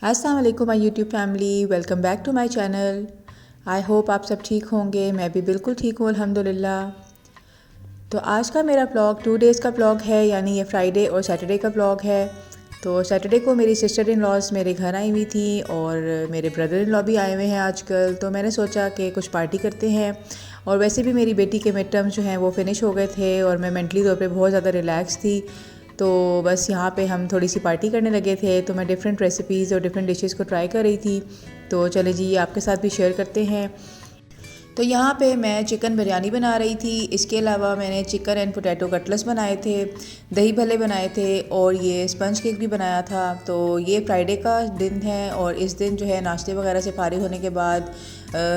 अस्सलाम वालेकुम my YouTube family, welcome back to my channel. I hope आप सब ठीक होंगे। मैं भी बिल्कुल ठीक हूँ अल्हम्दुलिल्लाह। तो आज का मेरा व्लॉग 2 डेज़ का व्लॉग है, यानी ये फ्राइडे और सैटरडे का व्लॉग है। तो सैटरडे को मेरी सिस्टर इन लॉज मेरे घर आई हुई थी और मेरे ब्रदर इन लॉ भी आए हुए हैं आजकल। तो मैंने सोचा कि कुछ पार्टी करते हैं। और वैसे भी मेरी बेटी के मिड टर्म्स जो हैं वो फ़िनिश हो गए थे और मैं मेंटली तौर पे बहुत ज़्यादा रिलैक्स थी। तो बस यहाँ पे हम थोड़ी सी पार्टी करने लगे थे। तो मैं डिफरेंट रेसिपीज़ और डिफरेंट डिशेस को ट्राई कर रही थी। तो चले जी, आपके साथ भी शेयर करते हैं। तो यहाँ पे मैं चिकन बिरयानी बना रही थी। इसके अलावा मैंने चिकन एंड पोटैटो कटलेट्स बनाए थे, दही भल्ले बनाए थे और ये स्पंज केक भी बनाया था। तो ये फ्राइडे का दिन है और इस दिन जो है नाश्ते वगैरह से फारिग होने के बाद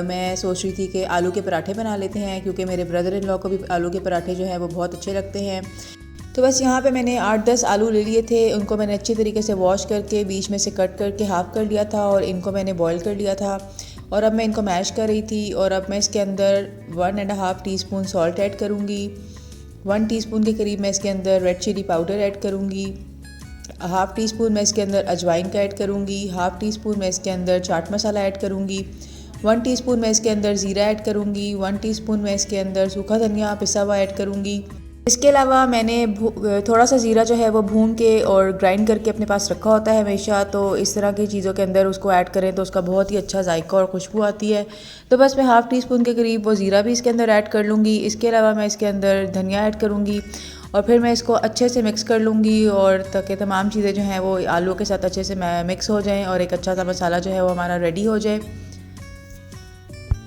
मैं सोच रही थी कि आलू के पराठे बना लेते हैं, क्योंकि मेरे ब्रदर इन लॉ को भी आलू के पराठे जो है वो बहुत अच्छे लगते हैं। तो बस यहाँ पे मैंने 8-10 आलू ले लिए थे। उनको मैंने अच्छी तरीके से वॉश करके बीच में से कट करके हाफ़ कर लिया था और इनको मैंने बॉईल कर लिया था। और अब मैं इनको मैश कर रही थी और अब मैं इसके अंदर 1.5 टीस्पून सॉल्ट ऐड करूँगी। 1 टीस्पून के करीब मैं इसके अंदर रेड चिली पाउडर ऐड करूँगी। हाफ़ टी स्पून मैं इसके अंदर अजवाइन का ऐड करूँगी। हाफ़ टी स्पून मैं इसके अंदर चाट मसाला ऐड करूँगी। 1 टीस्पून मैं इसके अंदर ज़ीरा ऐड करूँगी। 1 टीस्पून मैं इसके अंदर सूखा धनिया पिसा हुआ ऐड करूँगी। इसके अलावा मैंने थोड़ा सा ज़ीरा जो है वो भून के और ग्राइंड करके अपने पास रखा होता है हमेशा। तो इस तरह की चीज़ों के अंदर उसको ऐड करें तो उसका बहुत ही अच्छा जायका और खुशबू आती है। तो बस मैं हाफ़ टी स्पून के करीब वो ज़ीरा भी इसके अंदर ऐड कर लूँगी। इसके अलावा मैं इसके अंदर धनिया ऐड करूँगी और फिर मैं इसको अच्छे से मिक्स कर लूँगी और ताकि तमाम चीज़ें जो हैं वो आलू के साथ अच्छे से मिक्स हो जाएँ और एक अच्छा सा मसाला जो है वो हमारा रेडी हो जाए।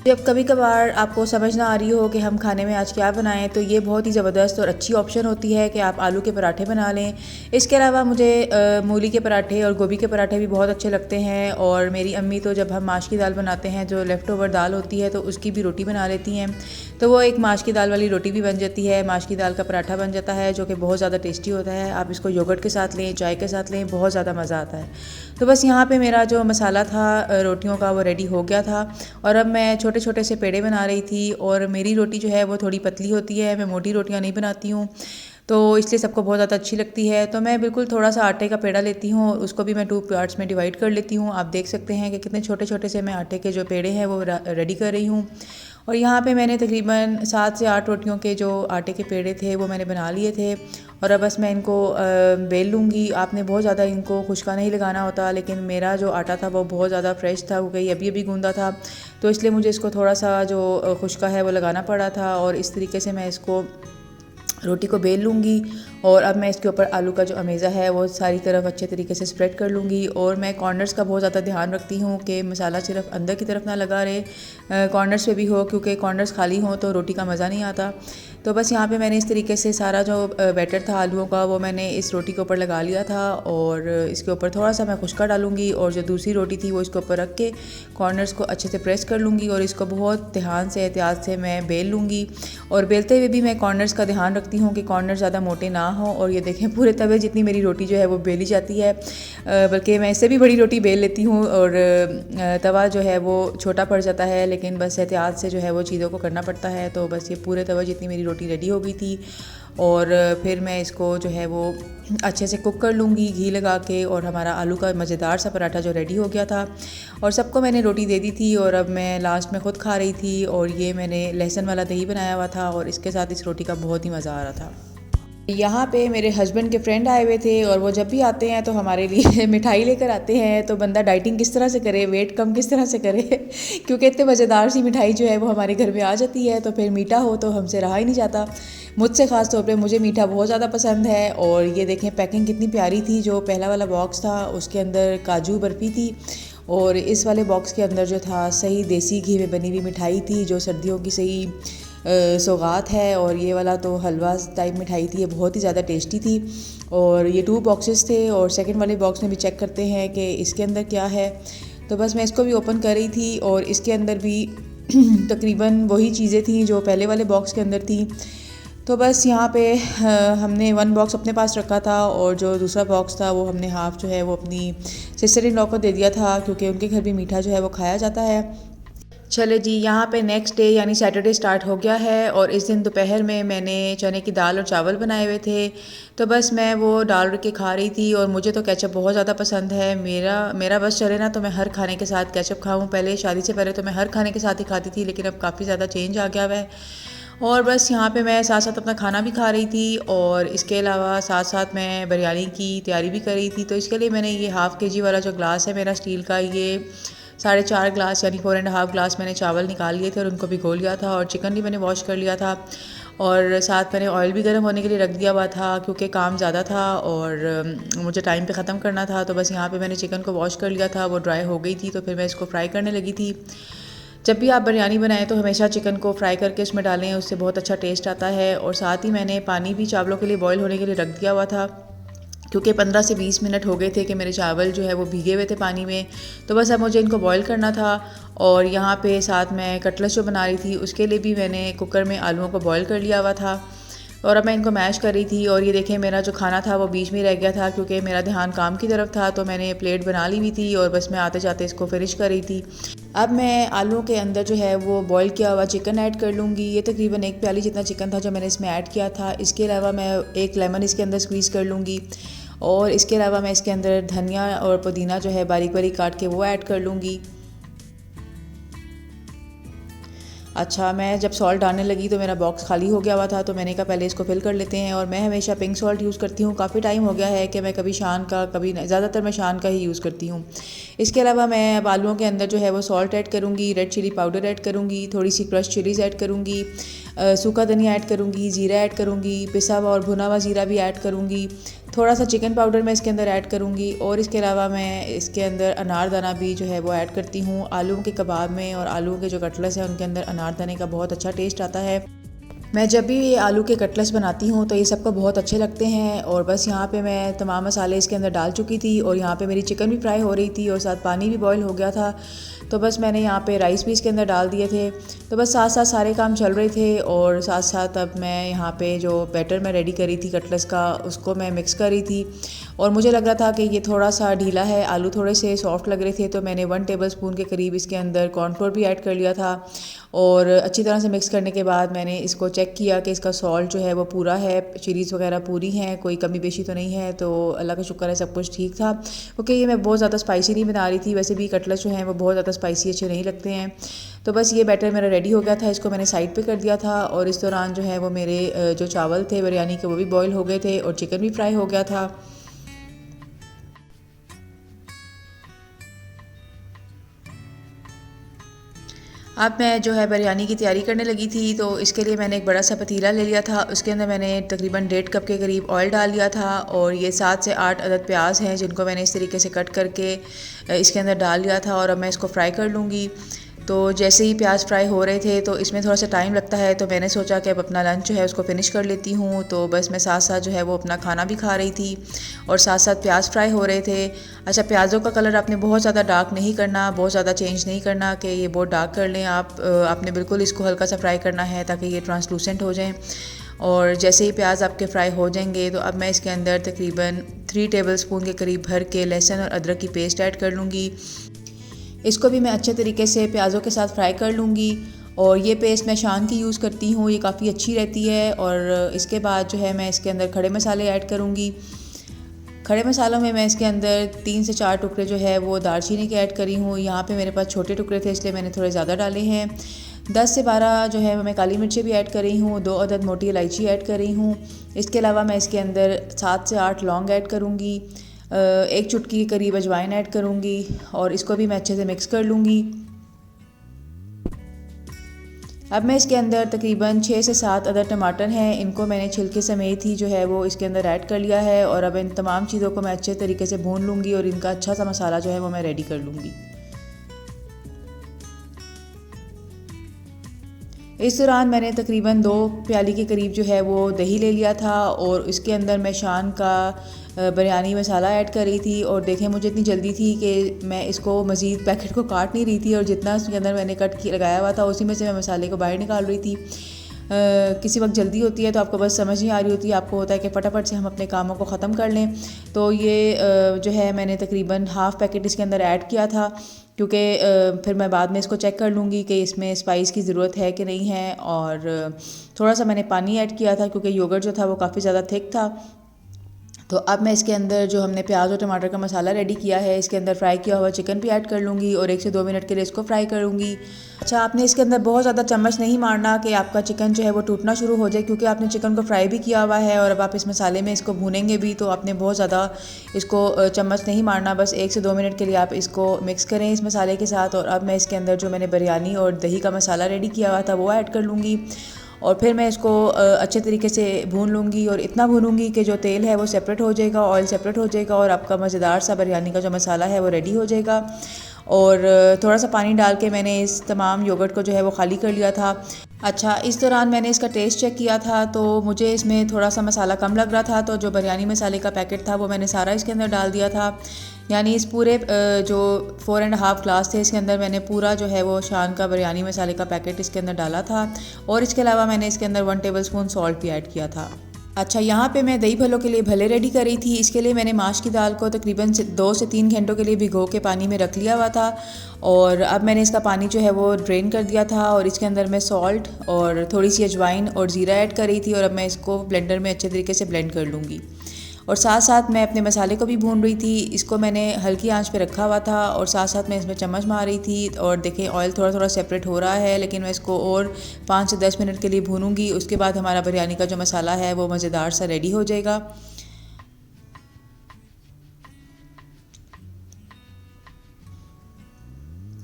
जब कभी कभार आपको समझ ना आ रही हो कि हम खाने में आज क्या बनाएं, तो ये बहुत ही ज़बरदस्त और अच्छी ऑप्शन होती है कि आप आलू के पराठे बना लें। इसके अलावा मुझे मूली के पराठे और गोभी के पराठे भी बहुत अच्छे लगते हैं। और मेरी अम्मी तो जब हम माश की दाल बनाते हैं, जो लेफ़्ट ओवर दाल होती है, तो उसकी भी रोटी बना लेती हैं। तो वो एक माश की दाल वाली रोटी भी बन जाती है, माश की दाल का पराठा बन जाता है, जो कि बहुत ज़्यादा टेस्टी होता है। आप इसको योगर्ट के साथ लें, चाय के साथ लें, बहुत ज़्यादा मज़ा आता है। तो बस यहाँ पे मेरा जो मसाला था रोटियों का वो रेडी हो गया था और अब मैं छोटे छोटे से पेड़े बना रही थी। और मेरी रोटी जो है वो थोड़ी पतली होती है, मैं मोटी रोटियाँ नहीं बनाती हूँ, तो इसलिए सबको बहुत ज़्यादा अच्छी लगती है। तो मैं बिल्कुल थोड़ा सा आटे का पेड़ा लेती हूँ, उसको भी मैं 2 पार्ट्स में डिवाइड कर लेती हूँ। आप देख सकते हैं कि कितने छोटे छोटे से मैं आटे के जो पेड़े हैं वो रेडी कर रही हूँ। और यहाँ पे मैंने तकरीबन 7 से 8 रोटियों के जो आटे के पेड़े थे वो मैंने बना लिए थे। और अब बस मैं इनको बेल लूँगी। आपने बहुत ज़्यादा इनको खुशका नहीं लगाना होता, लेकिन मेरा जो आटा था वो बहुत ज़्यादा फ्रेश था, वो कहीं अभी अभी गूंदा था, तो इसलिए मुझे इसको थोड़ा सा जो खुशका है वो लगाना पड़ा था। और इस तरीके से मैं इसको रोटी को बेल लूँगी। और अब मैं इसके ऊपर आलू का जो अमेज़ा है वो सारी तरफ अच्छे तरीके से स्प्रेड कर लूँगी। और मैं कॉर्नर्स का बहुत ज़्यादा ध्यान रखती हूँ कि मसाला सिर्फ अंदर की तरफ ना लगा रहे, कॉर्नर्स पे भी हो, क्योंकि कॉर्नर्स खाली हों तो रोटी का मज़ा नहीं आता। तो बस यहाँ पे मैंने इस तरीके से सारा जो बैटर था आलूओं का वो मैंने इस रोटी के ऊपर लगा लिया था। और इसके ऊपर थोड़ा सा मैं खुशका डालूँगी और जो दूसरी रोटी थी वो इसके ऊपर रख के कॉर्नर्स को अच्छे से प्रेस कर लूँगी और इसको बहुत ध्यान से एहतियात से मैं बेल लूँगी। और बेलते हुए भी मैं कॉर्नर्स का ध्यान रखती हूँ कि कॉर्नर ज़्यादा मोटे ना हो। और ये देखें पूरे तवे जितनी मेरी रोटी जो है वो बेली जाती है, बल्कि मैं इससे भी बड़ी रोटी बेल लेती हूँ और तवा जो है वो छोटा पड़ जाता है, लेकिन बस एहतियात से जो है वो चीज़ों को करना पड़ता है। तो बस ये पूरे तवा जितनी मेरी रोटी रेडी हो गई थी और फिर मैं इसको जो है वो अच्छे से कुक कर लूँगी घी लगा के। और हमारा आलू का मज़ेदार सा पराठा जो रेडी हो गया था और सबको मैंने रोटी दे दी थी। और अब मैं लास्ट में ख़ुद खा रही थी और ये मैंने लहसुन वाला दही बनाया हुआ था और इसके साथ इस रोटी का बहुत ही मज़ा आ रहा था। यहाँ पे मेरे हस्बैंड के फ्रेंड आए हुए थे और वो जब भी आते हैं तो हमारे लिए मिठाई लेकर आते हैं। तो बंदा डाइटिंग किस तरह से करे, वेट कम किस तरह से करे क्योंकि इतने मज़ेदार सी मिठाई जो है वो हमारे घर में आ जाती है, तो फिर मीठा हो तो हमसे रहा ही नहीं जाता। मुझसे ख़ास तौर पे मुझे मीठा बहुत ज़्यादा पसंद है। और ये देखें पैकिंग कितनी प्यारी थी। जो पहला वाला बॉक्स था उसके अंदर काजू बर्फ़ी थी और इस वाले बॉक्स के अंदर जो था सही देसी घी में बनी हुई मिठाई थी, जो सर्दियों की सही सौगात है। और ये वाला तो हलवा टाइप मिठाई थी, ये बहुत ही ज़्यादा टेस्टी थी। और ये 2 बॉक्सेस थे और सेकंड वाले बॉक्स में भी चेक करते हैं कि इसके अंदर क्या है। तो बस मैं इसको भी ओपन कर रही थी और इसके अंदर भी तकरीबन वही चीज़ें थी जो पहले वाले बॉक्स के अंदर थी। तो बस यहाँ पे हमने 1 बॉक्स अपने पास रखा था और जो दूसरा बॉक्स था वो हमने हाफ़ जो है वो अपनी सिस्टर इन लॉ को दे दिया था, क्योंकि उनके घर भी मीठा जो है वो खाया जाता है। चले जी, यहाँ पे नेक्स्ट डे यानी सैटरडे स्टार्ट हो गया है और इस दिन दोपहर में मैंने चने की दाल और चावल बनाए हुए थे। तो बस मैं वो डाल के खा रही थी और मुझे तो केचप बहुत ज़्यादा पसंद है। मेरा मेरा बस चले ना तो मैं हर खाने के साथ केचप खाऊं। पहले शादी से पहले तो मैं हर खाने के साथ ही खाती थी, लेकिन अब काफ़ी ज़्यादा चेंज आ गया हुआ है। और बस यहाँ पे मैं साथ साथ अपना खाना भी खा रही थी और इसके अलावा साथ साथ मैं बिरयानी की तैयारी भी कर रही थी। तो इसके लिए मैंने ये हाफ़ के जी वाला जो ग्लास है मेरा स्टील का, ये 4.5 ग्लास यानी 4.5 ग्लास मैंने चावल निकाल लिए थे और उनको भिगो लिया था। और चिकन भी मैंने वॉश कर लिया था और साथ मैंने ऑयल भी गर्म होने के लिए रख दिया हुआ था, क्योंकि काम ज़्यादा था और मुझे टाइम पे ख़त्म करना था। तो बस यहाँ पे मैंने चिकन को वॉश कर लिया था, वो ड्राई हो गई थी। तो फिर मैं इसको फ्राई करने लगी थी। जब भी आप बिरयानी बनाएं तो हमेशा चिकन को फ्राई करके उसमें डालें, उससे बहुत अच्छा टेस्ट आता है। और साथ ही मैंने पानी भी चावलों के लिए बॉईल होने के लिए रख दिया हुआ था, क्योंकि 15 से 20 मिनट हो गए थे कि मेरे चावल जो है वो भीगे हुए थे पानी में। तो बस अब मुझे इनको बॉईल करना था। और यहाँ पे साथ मैं कटलेट जो बना रही थी उसके लिए भी मैंने कुकर में आलूओं को बॉईल कर लिया हुआ था और अब मैं इनको मैश कर रही थी। और ये देखें, मेरा जो खाना था वो बीच में रह गया था, क्योंकि मेरा ध्यान काम की तरफ था। तो मैंने प्लेट बना ली हुई थी और बस मैं आते जाते इसको फिनिश कर रही थी। अब मैं आलू के अंदर जो है वो बॉईल किया हुआ चिकन ऐड कर लूँगी। ये तकरीबन 1 प्याली जितना चिकन था जो मैंने इसमें ऐड किया था। इसके अलावा मैं 1 लेमन इसके अंदर स्क्वीज़ कर लूँगी और इसके अलावा मैं इसके अंदर धनिया और पुदीना जो है बारीक बारीक काट के वो ऐड कर लूँगी। अच्छा, मैं जब सॉल्ट डालने लगी तो मेरा बॉक्स खाली हो गया हुआ था, तो मैंने कहा पहले इसको फिल कर लेते हैं। और मैं हमेशा पिंक सॉल्ट यूज़ करती हूँ। काफ़ी टाइम हो गया है कि मैं कभी शान का, कभी ज़्यादातर मैं शान का ही यूज़ करती हूँ। इसके अलावा मैं अब आलूओं के अंदर जो है वो सॉल्ट ऐड करूँगी, रेड चिली पाउडर ऐड करूँगी, थोड़ी सी क्रश चिलीज़ ऐड करूँगी, सूखा धनिया ऐड करूँगी, ज़ीरा ऐड करूँगी, पिसा हुआ और भुना हुआ ज़ीरा भी ऐड करूँगी, थोड़ा सा चिकन पाउडर मैं इसके अंदर ऐड करूँगी। और इसके अलावा मैं इसके अंदर अनारदाना भी जो है वो ऐड करती हूँ। आलू के कबाब में और आलू के जो कटलेट्स हैं उनके अंदर अनारदाने का बहुत अच्छा टेस्ट आता है। मैं जब भी ये आलू के कटलेट्स बनाती हूँ तो ये सबको बहुत अच्छे लगते हैं। और बस यहाँ पे मैं तमाम मसाले इसके अंदर डाल चुकी थी और यहाँ पे मेरी चिकन भी फ्राई हो रही थी और साथ पानी भी बॉईल हो गया था। तो बस मैंने यहाँ पे राइस भी इसके अंदर डाल दिए थे। तो बस साथ साथ सारे काम चल रहे थे और साथ साथ अब मैं यहाँ पे जो बैटर मैं रेडी करी थी कटलेट्स का, उसको मैं मिक्स कर रही थी। और मुझे लग रहा था कि ये थोड़ा सा ढीला है, आलू थोड़े से सॉफ्ट लग रहे थे, तो मैंने 1 टेबलस्पून के करीब इसके अंदर कॉर्नफ्लोर भी ऐड कर लिया था। और अच्छी तरह से मिक्स करने के बाद मैंने इसको चेक किया कि इसका सॉल्ट जो है वो पूरा है, चिलीज़ वगैरह पूरी हैं, कोई कमी पेशी तो नहीं है। तो अल्लाह का शुक्र है सब कुछ ठीक था, क्योंकि ये मैं बहुत ज़्यादा स्पाइसी नहीं बना रही थी। वैसे भी कटलेट्स जो हैं वो बहुत ज़्यादा स्पाइसी अच्छे नहीं लगते हैं। तो बस ये बैटर मेरा रेडी हो गया था, इसको मैंने साइड पे कर दिया था। और इस दौरान जो है वो मेरे जो चावल थे बिरयानी के वो भी बॉईल हो गए थे और चिकन भी फ्राई हो गया था। अब मैं जो है बिरयानी की तैयारी करने लगी थी। तो इसके लिए मैंने एक बड़ा सा पतीला ले लिया था, उसके अंदर मैंने तकरीबन 1.5 कप के करीब ऑयल डाल लिया था। और ये 7 से 8 अदद प्याज हैं जिनको मैंने इस तरीके से कट करके इसके अंदर डाल लिया था। और अब मैं इसको फ्राई कर लूँगी। तो जैसे ही प्याज फ्राई हो रहे थे तो इसमें थोड़ा सा टाइम लगता है, तो मैंने सोचा कि अब अपना लंच जो है उसको फिनिश कर लेती हूँ। तो बस मैं साथ साथ जो है वो अपना खाना भी खा रही थी और साथ साथ प्याज फ्राई हो रहे थे। अच्छा, प्याज़ों का कलर आपने बहुत ज़्यादा डार्क नहीं करना, बहुत ज़्यादा चेंज नहीं करना कि ये बहुत डार्क कर लें आप। आपने बिल्कुल इसको हल्का सा फ्राई करना है ताकि ये ट्रांसलूसेंट हो जाएँ। और जैसे ही प्याज आपके फ्राई हो जाएंगे तो अब मैं इसके अंदर तकरीबन 3 टेबलस्पून के करीब भर के लहसुन और अदरक की पेस्ट ऐड कर लूँगी। इसको भी मैं अच्छे तरीके से प्याज़ों के साथ फ्राई कर लूँगी। और ये पेस्ट मैं शान की यूज़ करती हूँ, ये काफ़ी अच्छी रहती है। और इसके बाद जो है मैं इसके अंदर खड़े मसाले ऐड करूँगी। खड़े मसालों में मैं इसके अंदर 3 से 4 टुकड़े जो है वो दालचीनी के ऐड करी हूँ। यहाँ पे मेरे पास छोटे टुकड़े थे इसलिए मैंने थोड़े ज़्यादा डाले हैं। 10 से 12 जो है मैं काली मिर्चें भी ऐड कर रही हूँ, 2 अदद मोटी इलायची ऐड कर रही हूँ। इसके अलावा मैं इसके अंदर 7 से 8 लौंग ऐड करूँगी, 1 चुटकी के करीब अजवाइन ऐड करूँगी और इसको भी मैं अच्छे से मिक्स कर लूँगी। अब मैं इसके अंदर तकरीबन 6 से 7 अदर टमाटर हैं, इनको मैंने छिलके समेत ही जो है वो इसके अंदर ऐड कर लिया है। और अब इन तमाम चीज़ों को मैं अच्छे तरीके से भून लूँगी और इनका अच्छा सा मसाला जो है वो मैं रेडी कर लूँगी। इस दौरान मैंने तकरीबन 2 प्याली के करीब जो है वो दही ले लिया था और इसके अंदर मैं शान का बिरयानी मसाला ऐड कर रही थी। और देखें, मुझे इतनी जल्दी थी कि मैं इसको मज़ीद पैकेट को काट नहीं रही थी और जितना उसके अंदर मैंने लगाया हुआ था उसी में से मैं मसाले को बाहर निकाल रही थी। किसी वक्त जल्दी होती है तो आपको बस समझ नहीं आ रही होती, आपको होता है कि फटाफट से हम अपने कामों को ख़त्म कर लें। तो ये जो है मैंने तकरीबन हाफ़ पैकेट इसके अंदर ऐड किया था क्योंकि फिर मैं बाद में इसको चेक कर लूँगी कि इसमें स्पाइस की ज़रूरत है कि नहीं है। और थोड़ा सा मैंने पानी ऐड किया था क्योंकि योगर्ट जो था वो काफ़ी ज़्यादा थिक था। तो अब मैं इसके अंदर जो हमने प्याज और टमाटर का मसाला रेडी किया है, इसके अंदर फ्राई किया हुआ चिकन भी ऐड कर लूँगी और 1 से 2 मिनट के लिए इसको फ्राई करूँगी। अच्छा, आपने इसके अंदर बहुत ज़्यादा चम्मच नहीं मारना कि आपका चिकन जो है वो टूटना शुरू हो जाए, क्योंकि आपने चिकन को फ्राई भी किया हुआ है और अब आप इस मसाले में इसको भूनेंगे भी, तो आपने बहुत ज़्यादा इसको चम्मच नहीं मारना। बस 1 से 2 मिनट के लिए आप इसको मिक्स करें इस मसाले के साथ। और अब मैं इसके अंदर जो मैंने बिरयानी और दही का मसाला रेडी किया हुआ था वो ऐड कर लूँगी और फिर मैं इसको अच्छे तरीके से भून लूँगी और इतना भूनूंगी कि जो तेल है वो सेपरेट हो जाएगा, ऑयल सेपरेट हो जाएगा और आपका मज़ेदार सा बिरयानी का जो मसाला है वो रेडी हो जाएगा। और थोड़ा सा पानी डाल के मैंने इस तमाम योगर्ट को जो है वो खाली कर लिया था। अच्छा, इस दौरान मैंने इसका टेस्ट चेक किया था तो मुझे इसमें थोड़ा सा मसाला कम लग रहा था, तो जो बिरयानी मसाले का पैकेट था वो मैंने सारा इसके अंदर डाल दिया था। यानी इस पूरे जो 4.5 ग्लास थे इसके अंदर मैंने पूरा जो है वो शान का बिरयानी मसाले का पैकेट इसके अंदर डाला था। और इसके अलावा मैंने इसके अंदर 1 टेबलस्पून सॉल्ट भी ऐड किया था। अच्छा, यहाँ पे मैं दही भल्लों के लिए भले रेडी कर रही थी। इसके लिए मैंने माश की दाल को तकरीबन 2 से 3 घंटों के लिए भिगो के पानी में रख लिया हुआ था और अब मैंने इसका पानी जो है वो ड्रेन कर दिया था और इसके अंदर मैं सॉल्ट और थोड़ी सी अजवाइन और ज़ीरा ऐड कर रही थी और अब मैं इसको ब्लेंडर में अच्छे तरीके से ब्लेंड कर लूँगी। और साथ साथ मैं अपने मसाले को भी भून रही थी। इसको मैंने हल्की आंच पे रखा हुआ था और साथ साथ मैं इसमें चम्मच मार रही थी और देखें ऑयल थोड़ा थोड़ा सेपरेट हो रहा है, लेकिन मैं इसको और 5 से 10 मिनट के लिए भूनूंगी। उसके बाद हमारा बिरयानी का जो मसाला है वो मज़ेदार सा रेडी हो जाएगा।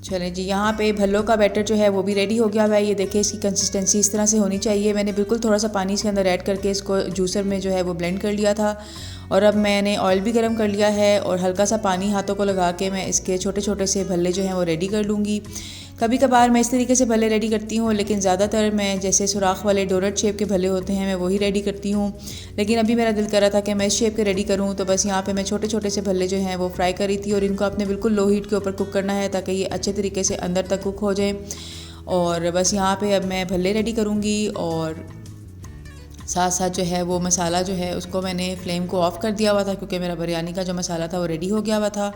चलें जी, यहाँ पे भल्लों का बैटर जो है वो भी रेडी हो गया हुआ है। ये देखिए इसकी कंसिस्टेंसी इस तरह से होनी चाहिए। मैंने बिल्कुल थोड़ा सा पानी इसके अंदर ऐड करके इसको जूसर में जो है वो ब्लेंड कर लिया था और अब मैंने ऑयल भी गर्म कर लिया है और हल्का सा पानी हाथों को लगा के मैं इसके छोटे छोटे से भल्ले जो हैं वो रेडी कर लूँगी। कभी कभार मैं इस तरीके से भल्ले रेडी करती हूँ, लेकिन ज़्यादातर मैं जैसे सुराख वाले डोनट शेप के भल्ले होते हैं मैं वही रेडी करती हूँ। लेकिन अभी मेरा दिल कर रहा था कि मैं इस शेप के रेडी करूँ, तो बस यहाँ पे मैं छोटे छोटे से भल्ले जो हैं वो फ्राई करी थी और इनको आपने बिल्कुल लो हीट के ऊपर कुक करना है ताकि ये अच्छे तरीके से अंदर तक कुक हो जाए। और बस यहाँ पे अब मैं भल्ले रेडी करूँगी और साथ साथ जो है वो मसाला जो है उसको मैंने फ्लेम को ऑफ़ कर दिया हुआ था क्योंकि मेरा बिरयानी का जो मसाला था वो रेडी हो गया हुआ था।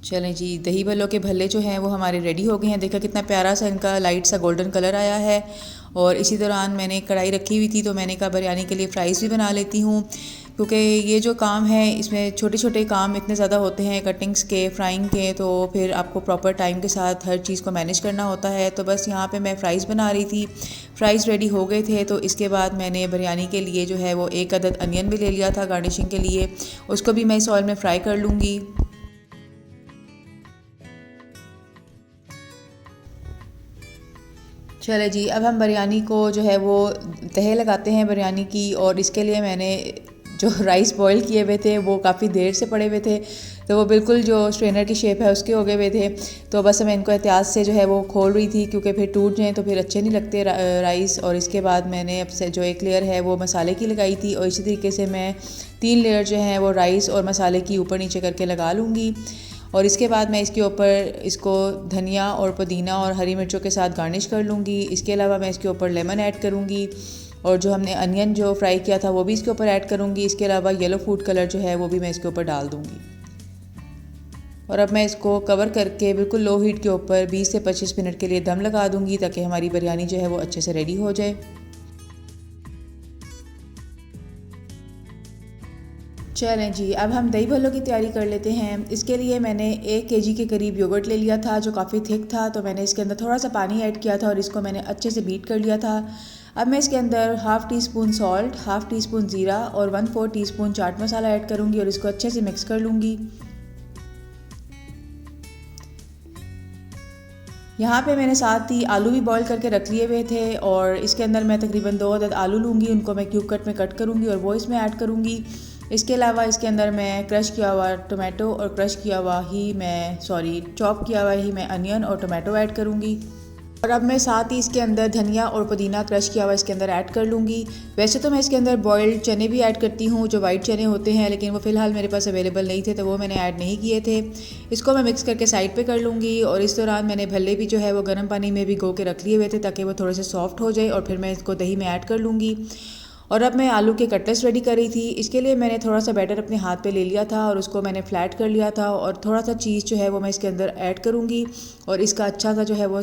चलें जी, दही भल्लों के भल्ले जो हैं वो हमारे रेडी हो गए हैं। देखा कितना प्यारा सा इनका लाइट सा गोल्डन कलर आया है। और इसी दौरान मैंने कढ़ाई रखी हुई थी तो मैंने कहा बिरयानी के लिए फ़्राइज़ भी बना लेती हूँ, क्योंकि ये जो काम है इसमें छोटे छोटे काम इतने ज़्यादा होते हैं कटिंग्स के, फ्राइंग के, तो फिर आपको प्रॉपर टाइम के साथ हर चीज़ को मैनेज करना होता है। तो बस यहाँ पे मैं फ़्राइज़ बना रही थी। फ़्राइज़ रेडी हो गए थे तो इसके बाद मैंने बिरयानी के लिए जो है वो 1 अदद अनियन भी ले लिया था गार्निशिंग के लिए। उसको भी मैं इस ऑयल में फ़्राई कर लूँगी। चले जी, अब हम बिरयानी को जो है वो तहे लगाते हैं बिरयानी की। और इसके लिए मैंने जो राइस बॉईल किए हुए थे वो काफ़ी देर से पड़े हुए थे, तो वो बिल्कुल जो स्ट्रेनर की शेप है उसके हो गए हुए थे। तो बस मैं इनको एहतियात से जो है वो खोल रही थी क्योंकि फिर टूट जाएँ तो फिर अच्छे नहीं लगते राइस। और इसके बाद मैंने अब से जो एक लेयर है वो मसाले की लगाई थी और इसी तरीके से मैं 3 लेयर जो हैं वो राइस और मसाले की ऊपर नीचे करके लगा लूँगी। और इसके बाद मैं इसके ऊपर इसको धनिया और पुदीना और हरी मिर्चों के साथ गार्निश कर लूँगी। इसके अलावा मैं इसके ऊपर लेमन ऐड करूँगी और जो हमने अनियन जो फ्राई किया था वो भी इसके ऊपर ऐड करूँगी। इसके अलावा येलो फूड कलर जो है वो भी मैं इसके ऊपर डाल दूँगी। और अब मैं इसको कवर करके बिल्कुल लो हीट के ऊपर 20 से 25 मिनट के लिए दम लगा दूँगी ताकि हमारी बिरयानी जो है वो अच्छे से रेडी हो जाए। चलें जी, अब हम दही भल्लों की तैयारी कर लेते हैं। इसके लिए मैंने 1 केजी के करीब योगर्ट ले लिया था जो काफ़ी थिक था, तो मैंने इसके अंदर थोड़ा सा पानी ऐड किया था और इसको मैंने अच्छे से बीट कर लिया था। अब मैं इसके अंदर half tea spoon salt, half tea spoon ज़ीरा और 1/4 टीस्पून चाट मसाला ऐड करूँगी और इसको अच्छे से मिक्स कर लूँगी। यहाँ पे मैंने साथ ही आलू भी बॉईल करके रख लिए हुए थे और इसके अंदर मैं तकरीबन 2 अदद आलू लूँगी, उनको मैं क्यूब कट में कट करूँगी और वो इसमें ऐड करूँगी। इसके अलावा इसके अंदर मैं क्रश किया हुआ टोमेटो और चॉप किया हुआ ही मैं अनियन और टोमेटो ऐड करूँगी। और अब मैं साथ ही इसके अंदर धनिया और पुदीना क्रश किया हुआ इसके अंदर ऐड कर लूँगी। वैसे तो मैं इसके अंदर बॉइल्ड चने भी ऐड करती हूँ, जो वाइट चने होते हैं, लेकिन वो फ़िलहाल मेरे पास अवेलेबल नहीं थे तो वो मैंने ऐड नहीं किए थे। इसको मैं मिक्स करके साइड पे कर लूँगी। और इस दौरान मैंने भल्ले भी जो है वो गर्म पानी में भिगो के रख लिए हुए थे ताकि वो थोड़े से सॉफ्ट हो जाए और फिर मैं इसको दही में ऐड कर लूँगी। और अब मैं आलू के कटलेट्स रेडी कर रही थी। इसके लिए मैंने थोड़ा सा बैटर अपने हाथ पे ले लिया था और उसको मैंने फ्लैट कर लिया था, और थोड़ा सा चीज़ जो है वो मैं इसके अंदर ऐड करूँगी और इसका अच्छा सा जो है वो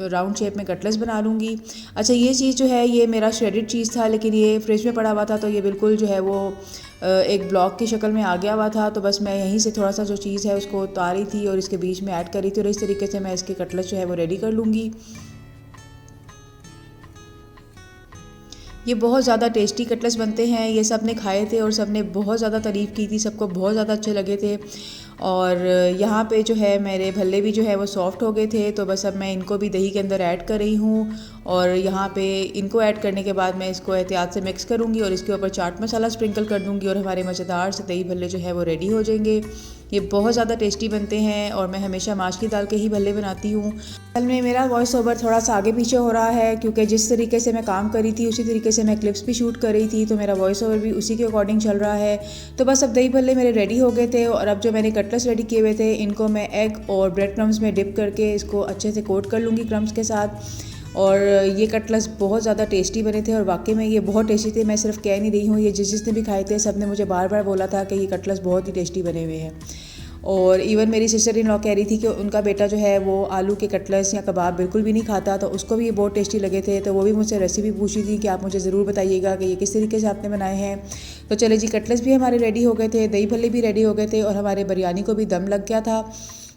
राउंड शेप में कटलेट्स बना लूँगी। अच्छा, ये चीज़ जो है ये मेरा श्रेडेड चीज़ था, लेकिन ये फ्रिज में पड़ा हुआ था तो ये बिल्कुल जो है वो एक ब्लॉक की शक्ल में आ गया हुआ था। तो बस मैं यहीं से थोड़ा सा जो चीज़ है उसको उतारी थी और इसके बीच में ऐड करी थी, और इस तरीके से मैं इसके कटलेट्स जो है वो रेडी कर लूँगी। ये बहुत ज़्यादा टेस्टी कटलेट्स बनते हैं। ये सब ने खाए थे और सब ने बहुत ज़्यादा तारीफ़ की थी, सबको बहुत ज़्यादा अच्छे लगे थे। और यहाँ पे जो है मेरे भल्ले भी जो है वो सॉफ़्ट हो गए थे, तो बस अब मैं इनको भी दही के अंदर ऐड कर रही हूँ। और यहाँ पे इनको ऐड करने के बाद मैं इसको एहतियात से मिक्स करूँगी और इसके ऊपर चाट मसाला स्प्रिंकल कर दूँगी और हमारे मज़ेदार से दही भल्ले जो है वो रेडी हो जाएंगे। ये बहुत ज़्यादा टेस्टी बनते हैं और मैं हमेशा माश की दाल के ही भल्ले बनाती हूँ। कल में मेरा वॉइस ओवर थोड़ा सा आगे पीछे हो रहा है, क्योंकि जिस तरीके से मैं काम कर रही थी उसी तरीके से मैं क्लिप्स भी शूट कर रही थी, तो मेरा वॉइस ओवर भी उसी के अकॉर्डिंग चल रहा है। तो बस अब दही भल्ले मेरे रेडी हो गए थे, और अब जो मैंने कटलेट्स रेडी किए हुए थे इनको मैं एग और ब्रेड क्रम्स में डिप करके इसको अच्छे से कोट कर लूँगी क्रम्स के साथ। और ये कटलेट्स बहुत ज़्यादा टेस्टी बने थे, और वाकई में ये बहुत टेस्टी थे। मैं सिर्फ कह नहीं रही हूँ, ये जिसने भी खाए थे सब ने मुझे बार बार बोला था कि ये कटलेट्स बहुत ही टेस्टी बने हुए हैं। और इवन मेरी सिस्टर इन लॉ कह रही थी कि उनका बेटा जो है वो आलू के कटलेट्स या कबाब बिल्कुल भी नहीं खाता, तो उसको भी ये बहुत टेस्टी लगे थे। तो वो भी मुझसे रेसिपी पूछी थी कि आप मुझे ज़रूर बताइएगा कि ये किस तरीके से आपने बनाए हैं। तो चले जी, कटलेट्स भी हमारे रेडी हो गए थे, दही भल्ले भी रेडी हो गए थे, और हमारे बिरयानी को भी दम लग गया था।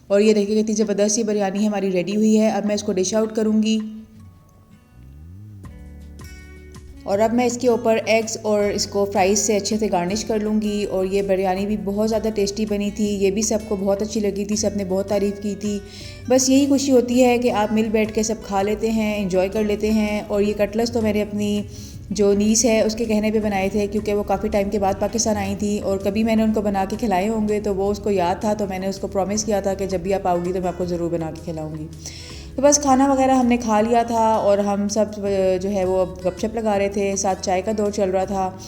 और ये देखिए कितनी ज़बरदस्त सी बिरयानी हमारी रेडी हुई है। अब मैं इसको डिश आउट करूँगी, और अब मैं इसके ऊपर एग्स और इसको फ्राइज़ से अच्छे से गार्निश कर लूँगी। और ये बिरयानी भी बहुत ज़्यादा टेस्टी बनी थी, ये भी सबको बहुत अच्छी लगी थी, सब ने बहुत तारीफ़ की थी। बस यही खुशी होती है कि आप मिल बैठ के सब खा लेते हैं, एंजॉय कर लेते हैं। और ये कटलेट्स तो मैंने अपनी जो नीस है उसके कहने पे बनाए थे, क्योंकि वो काफ़ी टाइम के बाद पाकिस्तान आई थी और कभी मैंने उनको बना के खिलाए होंगे, तो वो उसको याद था। तो मैंने उसको प्रॉमिस किया था कि जब भी आप आओगी तो मैं आपको ज़रूर बना के खिलाऊँगी। तो बस खाना वगैरह हमने खा लिया था, और हम सब जो है वो गपशप लगा रहे थे, साथ चाय का दौर चल रहा था।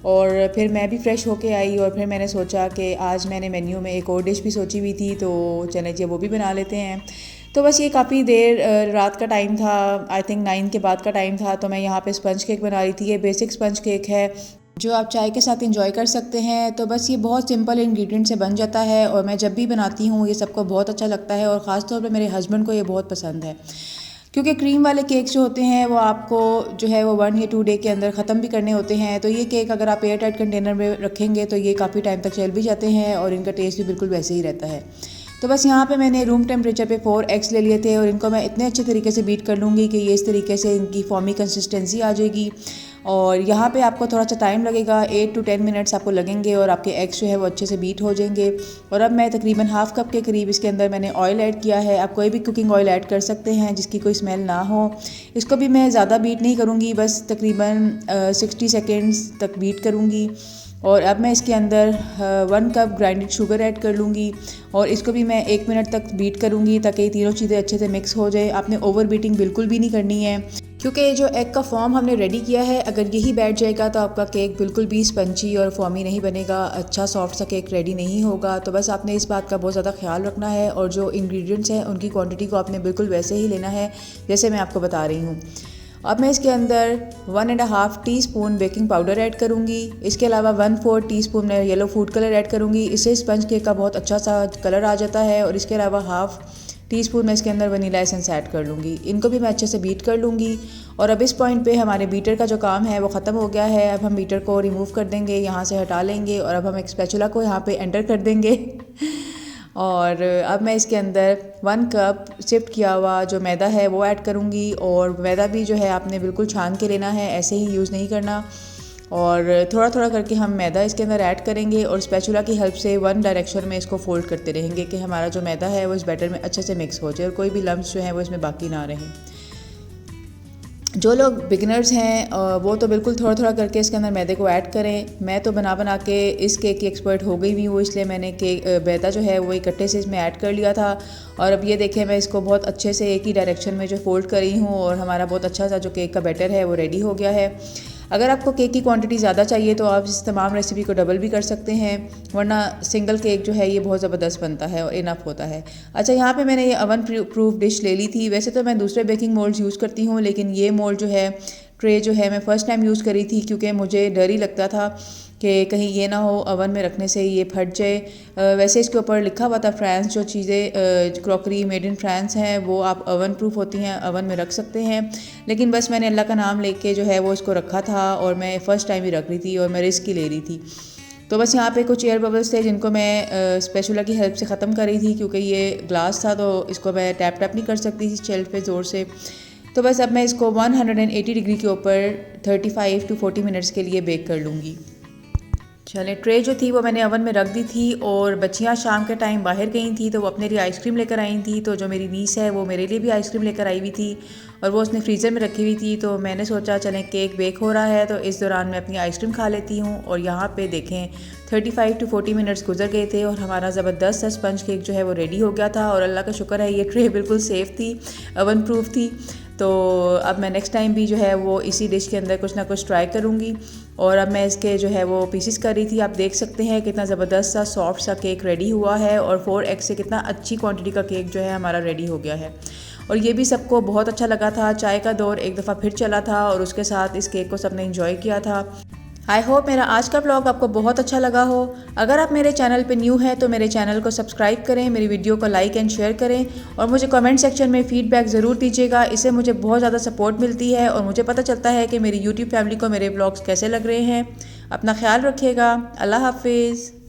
और फिर मैं भी फ़्रेश होके आई, और फिर मैंने सोचा कि आज मैंने मेन्यू में एक और डिश भी सोची हुई थी, तो चलें जी वो भी बना लेते हैं। तो बस ये काफ़ी देर रात का टाइम था, आई थिंक 9 के बाद का टाइम था। तो मैं यहाँ पे स्पंज केक बना रही थी। ये बेसिक स्पंज केक है जो आप चाय के साथ एंजॉय कर सकते हैं। तो बस ये बहुत सिंपल इंग्रेडिएंट से बन जाता है, और मैं जब भी बनाती हूँ ये सबको बहुत अच्छा लगता है, और ख़ास तौर पे मेरे हस्बैंड को ये बहुत पसंद है। क्योंकि क्रीम वाले केक्स जो होते हैं वो आपको जो है वो 1 या 2 डे के अंदर ख़त्म भी करने होते हैं। तो ये केक अगर आप एयर टाइट कंटेनर में रखेंगे तो ये काफ़ी टाइम तक चल भी जाते हैं, और इनका टेस्ट भी बिल्कुल वैसे ही रहता है। तो बस यहाँ पे मैंने रूम टेम्परेचर पे 4 एग्स ले लिए थे, और इनको मैं इतने अच्छे तरीके से बीट कर लूँगी कि ये इस तरीके से इनकी फॉर्मी कंसिस्टेंसी आ जाएगी। और यहाँ पे आपको थोड़ा सा टाइम लगेगा, 8 to 10 मिनट्स आपको लगेंगे, और आपके एग्स जो है वो अच्छे से बीट हो जाएंगे। और अब मैं तकरीबन हाफ़ कप के करीब इसके अंदर मैंने ऑयल ऐड किया है। आप कोई भी कुकिंग ऑयल ऐड कर सकते हैं जिसकी कोई स्मेल ना हो। इसको भी मैं ज़्यादा बीट नहीं करूँगी, बस तकरीबन 60 सेकेंड्स तक बीट करूँगी। और अब मैं इसके अंदर 1 कप ग्राइंडेड शुगर ऐड कर लूँगी, और इसको भी मैं 1 मिनट तक बीट करूँगी ताकि ये तीनों चीज़ें अच्छे से मिक्स हो जाए। आपने ओवर बीटिंग बिल्कुल भी नहीं करनी है, क्योंकि जो एग का फॉर्म हमने रेडी किया है अगर यही बैठ जाएगा तो आपका केक बिल्कुल भी स्पंची और फॉर्मी नहीं बनेगा, अच्छा सॉफ्ट सा केक रेडी नहीं होगा। तो बस आपने इस बात का बहुत ज़्यादा ख्याल रखना है, और जो इंग्रेडिएंट्स हैं उनकी क्वांटिटी को आपने बिल्कुल वैसे ही लेना है जैसे मैं आपको बता रही हूँ। अब मैं इसके अंदर 1.5 टीस्पून बेकिंग पाउडर ऐड करूँगी। इसके अलावा 1/4 टीस्पून मैं येलो फूड कलर ऐड करूँगी, इससे स्पंज केक का बहुत अच्छा सा कलर आ जाता है। और इसके अलावा 1/2 टीस्पून मैं इसके अंदर वनीला एसेंस ऐड कर लूँगी। इनको भी मैं अच्छे से बीट कर लूँगी। और अब इस पॉइंट पे हमारे बीटर का जो काम है वो ख़त्म हो गया है। अब हम बीटर को रिमूव कर देंगे, यहाँ से हटा लेंगे, और अब हम एक स्पैचुला को यहाँ पे एंटर कर देंगे। और अब मैं इसके अंदर 1 कप सिफ्ट किया हुआ जो मैदा है वो ऐड करूँगी। और मैदा भी जो है आपने बिल्कुल छान के लेना है, ऐसे ही यूज़ नहीं करना। और थोड़ा थोड़ा करके हम मैदा इसके अंदर ऐड करेंगे, और स्पैचुला की हेल्प से 1 डायरेक्शन में इसको फोल्ड करते रहेंगे कि हमारा जो मैदा है वो इस बैटर में अच्छे से मिक्स हो जाए, और कोई भी लम्स जो है वो इसमें बाकी ना रहें। जो लोग बिगिनर्स हैं वो तो बिल्कुल थोड़ा थोड़ा करके इसके अंदर मैदे को ऐड करें। मैं तो बना बना के इस केक की एक्सपर्ट हो गई हुई हूँ, इसलिए मैंने केक मैदा जो है वो इकट्ठे से इसमें ऐड कर लिया था। और अब ये देखें मैं इसको बहुत अच्छे से एक ही डायरेक्शन में जो फोल्ड कर रही हूँ, और हमारा बहुत अच्छा सा जो केक का बैटर है वो रेडी हो गया है। अगर आपको केक की क्वांटिटी ज़्यादा चाहिए तो आप इस तमाम रेसिपी को डबल भी कर सकते हैं, वरना सिंगल केक जो है ये बहुत ज़बरदस्त बनता है और इनफ होता है। अच्छा, यहाँ पे मैंने ये अवन प्रूफ डिश ले ली थी। वैसे तो मैं दूसरे बेकिंग मोल्ड्स यूज़ करती हूँ, लेकिन ये मोल्ड जो है ट्रे जो है मैं फ़र्स्ट टाइम यूज़ करी थी, क्योंकि मुझे डर ही लगता था कि कहीं ये ना हो ओवन में रखने से ये फट जाए। वैसे इसके ऊपर लिखा हुआ था फ्रांस, जो चीज़ें क्रॉकरी मेड इन फ्रांस हैं वो आप ओवन प्रूफ होती हैं, ओवन में रख सकते हैं। लेकिन बस मैंने अल्लाह का नाम लेके जो है वो इसको रखा था और मैं फ़र्स्ट टाइम ही रख रही थी और मैं रिस्क ही ले रही थी। तो बस यहाँ पे कुछ एयर बबल्स थे जिनको मैं स्पैचुला की हेल्प से ख़त्म कर रही थी, क्योंकि ये ग्लास था तो इसको मैं टैप टैप नहीं कर सकती थी शेल्फ पे ज़ोर से। तो बस अब मैं इसको 180 डिग्री के ऊपर 35 to 40 मिनट्स के लिए बेक कर लूँगी। चलें, ट्रे जो थी वो मैंने ओवन में रख दी थी और बच्चियाँ शाम के टाइम बाहर गई थी तो वो अपने लिए आइसक्रीम लेकर आई थी। तो जो मेरी नीस है वो मेरे लिए भी आइसक्रीम लेकर आई हुई थी और वो उसने फ्रीज़र में रखी हुई थी। तो मैंने सोचा चलें केक बेक हो रहा है तो इस दौरान मैं अपनी आइसक्रीम खा लेती हूँ। और यहाँ पे देखें 35 to 40 मिनट्स गुजर गए थे और हमारा ज़बरदस्त सा स्पंज केक जो है वो रेडी हो गया था। और अल्लाह का शुक्र है ये ट्रे बिल्कुल सेफ़ थी, ओवन प्रूफ थी। तो अब मैं नेक्स्ट टाइम भी जो है वो इसी डिश के अंदर कुछ ना कुछ ट्राई करूँगी। और अब मैं इसके जो है वो पीसेस कर रही थी। आप देख सकते हैं कितना ज़बरदस्त सा सॉफ्ट सा केक रेडी हुआ है और 4 एग से कितना अच्छी क्वांटिटी का केक जो है हमारा रेडी हो गया है। और ये भी सबको बहुत अच्छा लगा था। चाय का दौर एक दफ़ा फिर चला था और उसके साथ इस केक को सबने इंजॉय किया था। आई होप मेरा आज का ब्लॉग आपको बहुत अच्छा लगा हो। अगर आप मेरे चैनल पे न्यू हैं तो मेरे चैनल को सब्सक्राइब करें, मेरी वीडियो को लाइक एंड शेयर करें और मुझे कमेंट सेक्शन में फ़ीडबैक ज़रूर दीजिएगा। इससे मुझे बहुत ज़्यादा सपोर्ट मिलती है और मुझे पता चलता है कि मेरी यूट्यूब फैमिली को मेरे ब्लॉग्स कैसे लग रहे हैं। अपना ख्याल रखिएगा। अल्लाह हाफिज़।